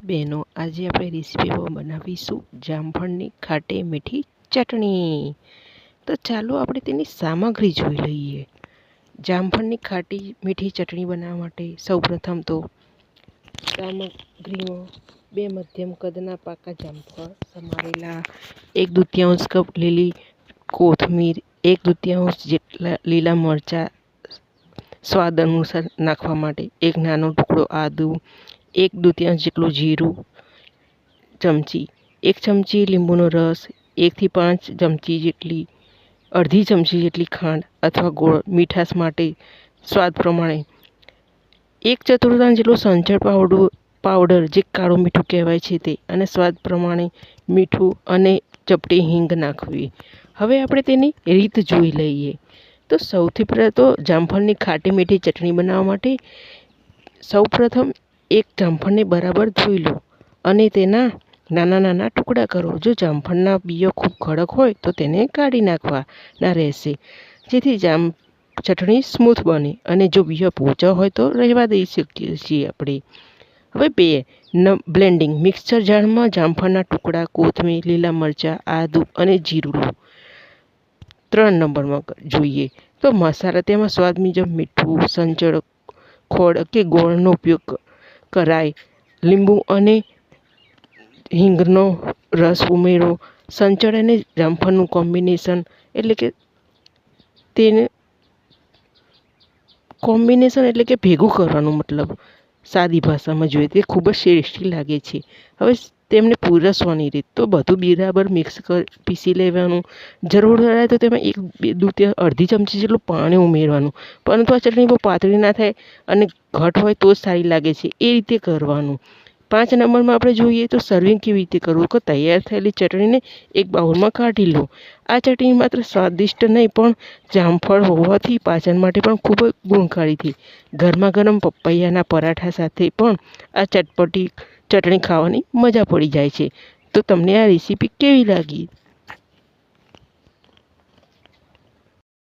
બહેનો, આજે આપણે રેસીપીમાં બનાવીશું જામફળની ખાટી મીઠી ચટણી। તો ચાલો આપણે તેની સામગ્રી જોઈ લઈએ। જામફળની ખાટી મીઠી ચટણી બનાવવા માટે સૌપ્રથમ તો સામગ્રીમાં 2 મધ્યમ કદના પાકા જામફળ સમારેલા, 1/2 કપ લીલી કોથમીર, 1/2 જેટલા લીલા મરચાં સ્વાદ અનુસાર નાખવા માટે, 1 નાનો ટુકડો આદુ, 1/2 જેટલું જીરું, ચમચી 1 ચમચી લીંબુનો રસ, 1 થી 5 ચમચી જેટલી અડધી ચમચી જેટલી ખાંડ અથવા ગોળ, મીઠાશ માટે સ્વાદ પ્રમાણે 1/4 જેટલો સંચળ પાવડર જે કાળું મીઠું કહેવાય છે તે, અને સ્વાદ પ્રમાણે મીઠું અને ચપટી હિંગ નાખવી। હવે આપણે તેની રીત જોઈ લઈએ। તો સૌથી પહેલાં તો જામફળની ખાટી મીઠી ચટણી બનાવવા માટે સૌપ્રથમ એક જામફળને બરાબર ધોઈ લો અને તેના નાના નાના ટુકડા કરો। જો જામફળના બિયો ખૂબ કડક હોય તો તેને કાઢી નાખવાના રહેશે, જેથી ચટણી સ્મૂથ બને, અને જો બિયો પોચા હોય તો રહેવા દઈ શકીએ છીએ આપણે। હવે 2 બ્લેન્ડિંગ મિક્સર જારમાં જામફળના ટુકડા, કોથમીર, લીલા મરચાં, આદુ અને જીરું લો। 3 નંબરમાં જોઈએ તો મસાલા, તેમાં સ્વાદ મુજબ મીઠું, સંચળ, ખોળ કે ગોળનો ઉપયોગ કરાય, લીંબુ અને હિંગનો રસ ઉમેરો। સંચળ અને જામફળનું કોમ્બિનેશન એટલે કે ભેગું કરવાનું, મતલબ સાદી ભાષામાં જોઈએ તે ખૂબ જ ટેસ્ટી લાગે છે। હવે તેમને પીરસવાની રીત, તો બધું બરાબર પીસી લેવાનું। જરૂર પડે તો તેમાં 1/2 અડધી ચમચી જેટલું પાણી ઉમેરવાનું, પરંતુ આ ચટણી બહુ પાતળી ના થાય અને ઘટ હોય તો જ સારી લાગે છે, એ રીતે કરવાનું। 5 નંબરમાં આપણે જોઈએ તો સર્વિંગ કેવી રીતે કરવું, તો તૈયાર થયેલી ચટણીને એક બાઉલમાં કાઢી લો। આ ચટણી માત્ર સ્વાદિષ્ટ નહીં પણ જામફળ હોવાથી પાચન માટે પણ ખૂબ જ ગુણકારી છે। ગરમા ગરમ પપૈયાના પરાઠા સાથે પણ આ ચટપટી ચટણી ખાવાની મજા પડી જાય છે। તો તમને આ રેસીપી કેવી લાગી?